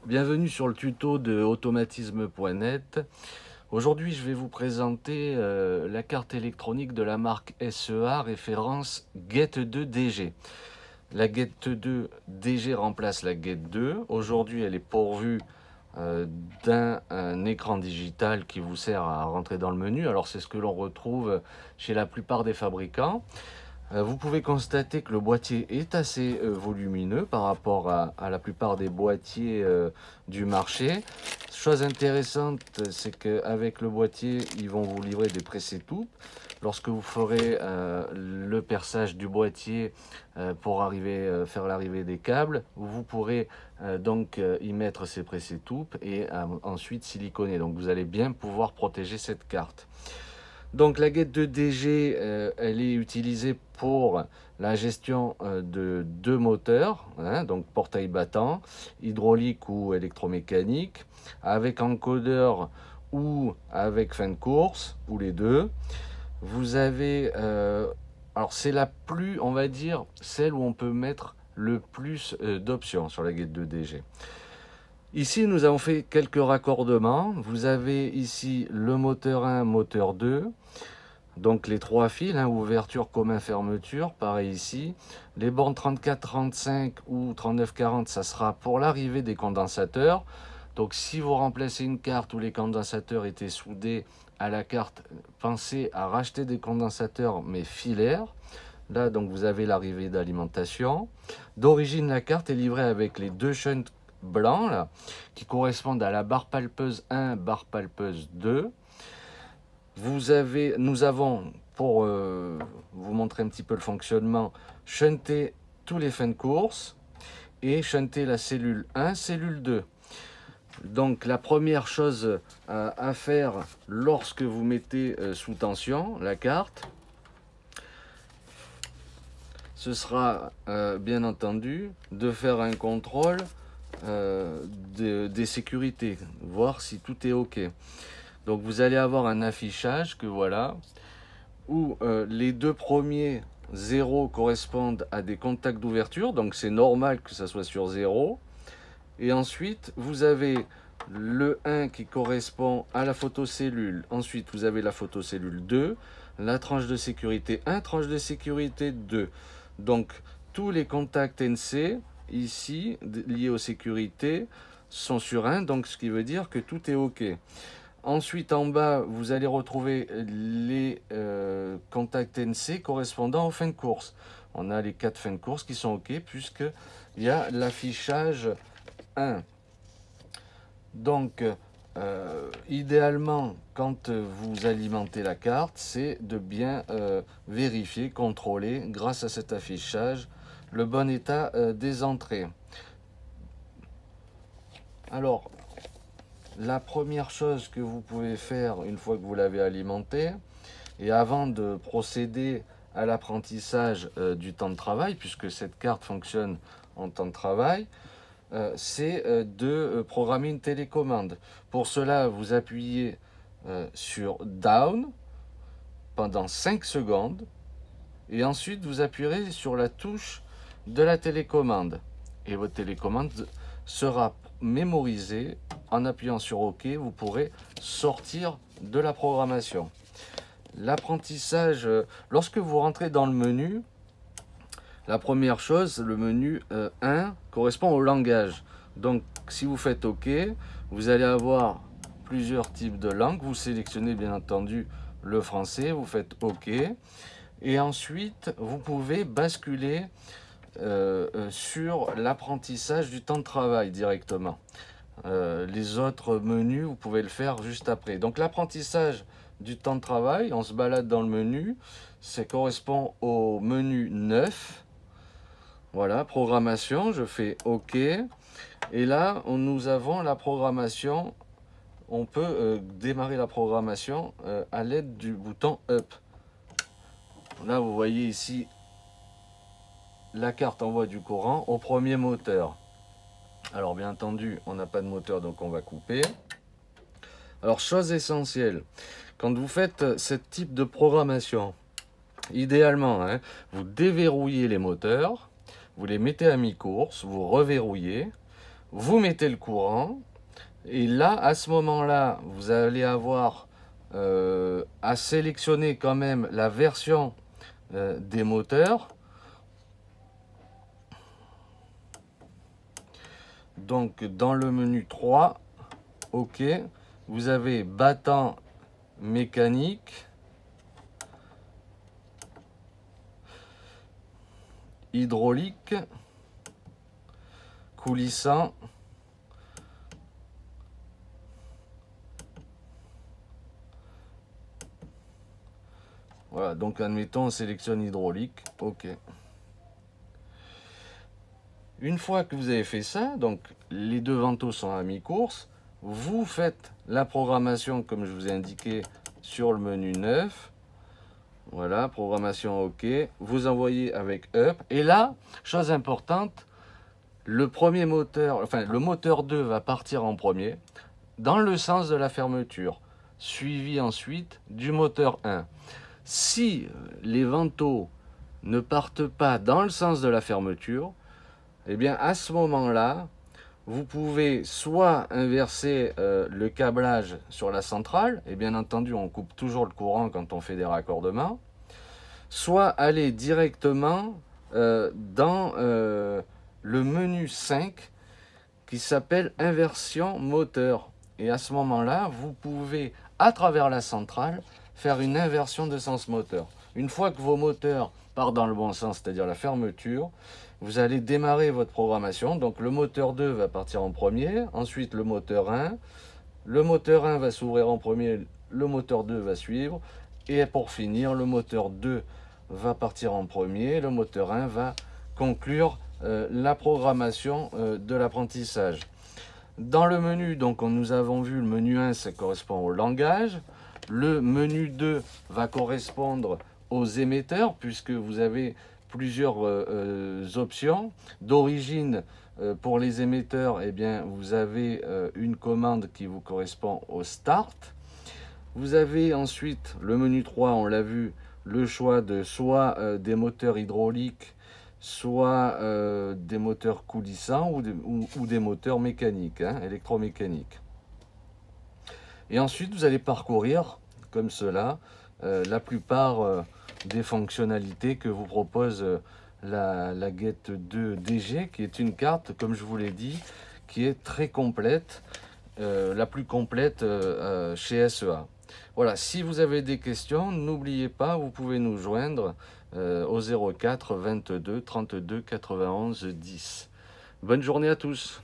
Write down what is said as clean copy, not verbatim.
Bienvenue sur le tuto de automatisme.net. Aujourd'hui, je vais vous présenter la carte électronique de la marque SEA référence Get2DG. La Get2DG remplace la Get2. Aujourd'hui, elle est pourvue d'un écran digital qui vous sert à rentrer dans le menu. Alors, c'est ce que l'on retrouve chez la plupart des fabricants. Vous pouvez constater que le boîtier est assez volumineux par rapport à la plupart des boîtiers du marché. Chose intéressante, c'est qu'avec le boîtier, ils vont vous livrer des pressés-toupes. Lorsque vous ferez le perçage du boîtier pour faire l'arrivée des câbles, vous pourrez donc y mettre ces pressés-toupes et ensuite siliconer. Donc vous allez bien pouvoir protéger cette carte. Donc la Get2DG, elle est utilisée pour la gestion de deux moteurs, donc portail battant, hydraulique ou électromécanique, avec encodeur ou avec fin de course, ou les deux. Vous avez, alors c'est la plus, on va dire, celle où on peut mettre le plus d'options sur la Get2DG. Ici, nous avons fait quelques raccordements. Vous avez ici le moteur 1, moteur 2. Donc les trois fils, ouverture, commun, fermeture. Pareil ici. Les bornes 34-35 ou 39-40, ça sera pour l'arrivée des condensateurs. Donc si vous remplacez une carte où les condensateurs étaient soudés à la carte, pensez à racheter des condensateurs mais filaires. Là, donc vous avez l'arrivée d'alimentation. D'origine, la carte est livrée avec les deux shunts blancs là, qui correspondent à la barre palpeuse 1, barre palpeuse 2. Nous avons, pour vous montrer un petit peu le fonctionnement, shunté tous les fins de course et shunté la cellule 1, cellule 2. Donc la première chose à faire lorsque vous mettez sous tension la carte, ce sera bien entendu de faire un contrôle des sécurités, voir si tout est OK. Donc vous allez avoir un affichage que voilà, où les deux premiers 0 correspondent à des contacts d'ouverture, donc c'est normal que ça soit sur 0. Et ensuite, vous avez le 1 qui correspond à la photocellule. Ensuite, vous avez la photocellule 2, la tranche de sécurité 1, tranche de sécurité 2. Donc, tous les contacts NC, ici, liés aux sécurités, sont sur 1, donc ce qui veut dire que tout est OK. Ensuite, en bas, vous allez retrouver les contacts NC correspondant aux fins de course. On a les 4 fins de course qui sont OK, puisqu'il y a l'affichage 1. Donc, idéalement, quand vous alimentez la carte, c'est de bien vérifier, contrôler, grâce à cet affichage, le bon état des entrées. Alors, la première chose que vous pouvez faire une fois que vous l'avez alimenté, et avant de procéder à l'apprentissage du temps de travail, puisque cette carte fonctionne en temps de travail, c'est de programmer une télécommande. Pour cela, vous appuyez sur Down pendant 5 secondes et ensuite vous appuierez sur la touche de la télécommande. Et votre télécommande sera mémorisée. En appuyant sur OK, vous pourrez sortir de la programmation. L'apprentissage, lorsque vous rentrez dans le menu, la première chose, le menu 1 correspond au langage. Donc, si vous faites OK, vous allez avoir plusieurs types de langues. Vous sélectionnez bien entendu le français, vous faites OK. Et ensuite, vous pouvez basculer sur l'apprentissage du temps de travail directement. Les autres menus, vous pouvez le faire juste après. Donc, l'apprentissage du temps de travail, on se balade dans le menu, ça correspond au menu 9. Voilà, programmation, je fais OK. Et là, nous avons la programmation. On peut démarrer la programmation à l'aide du bouton Up. Là, vous voyez ici, la carte envoie du courant au premier moteur. Alors, bien entendu, on n'a pas de moteur, donc on va couper. Alors, chose essentielle, quand vous faites ce type de programmation, idéalement, vous déverrouillez les moteurs. Vous les mettez à mi-course, vous reverrouillez, vous mettez le courant, et là, à ce moment-là, vous allez avoir à sélectionner quand même la version des moteurs. Donc, dans le menu 3, OK, vous avez battant mécanique, hydraulique, coulissant, voilà, donc admettons on sélectionne hydraulique, OK. Une fois que vous avez fait ça, donc les deux vantaux sont à mi-course, vous faites la programmation comme je vous ai indiqué sur le menu 9. Voilà, programmation OK. Vous envoyez avec Up. Et là, chose importante, le premier moteur, enfin le moteur 2 va partir en premier dans le sens de la fermeture, suivi ensuite du moteur 1. Si les vantaux ne partent pas dans le sens de la fermeture, eh bien à ce moment-là, vous pouvez soit inverser le câblage sur la centrale, et bien entendu on coupe toujours le courant quand on fait des raccordements, soit aller directement dans le menu 5 qui s'appelle inversion moteur. Et à ce moment-là, vous pouvez, à travers la centrale, faire une inversion de sens moteur. Une fois que vos moteurs partent dans le bon sens, c'est-à-dire la fermeture, vous allez démarrer votre programmation. Donc le moteur 2 va partir en premier, ensuite le moteur 1. Le moteur 1 va s'ouvrir en premier, le moteur 2 va suivre. Et pour finir, le moteur 2 va partir en premier, le moteur 1 va conclure la programmation de l'apprentissage. Dans le menu, donc nous avons vu le menu 1, ça correspond au langage. Le menu 2 va correspondre aux émetteurs, puisque vous avez plusieurs options. D'origine, pour les émetteurs, eh bien, vous avez une commande qui vous correspond au start. Vous avez ensuite le menu 3, on l'a vu, le choix de soit des moteurs hydrauliques, soit des moteurs coulissants ou des moteurs mécaniques, hein, électromécaniques. Et ensuite, vous allez parcourir, comme cela, la plupart des fonctionnalités que vous propose la Get 2 DG, qui est une carte, comme je vous l'ai dit, qui est très complète, la plus complète chez SEA. Voilà, si vous avez des questions, n'oubliez pas, vous pouvez nous joindre au 04 22 32 91 10. Bonne journée à tous.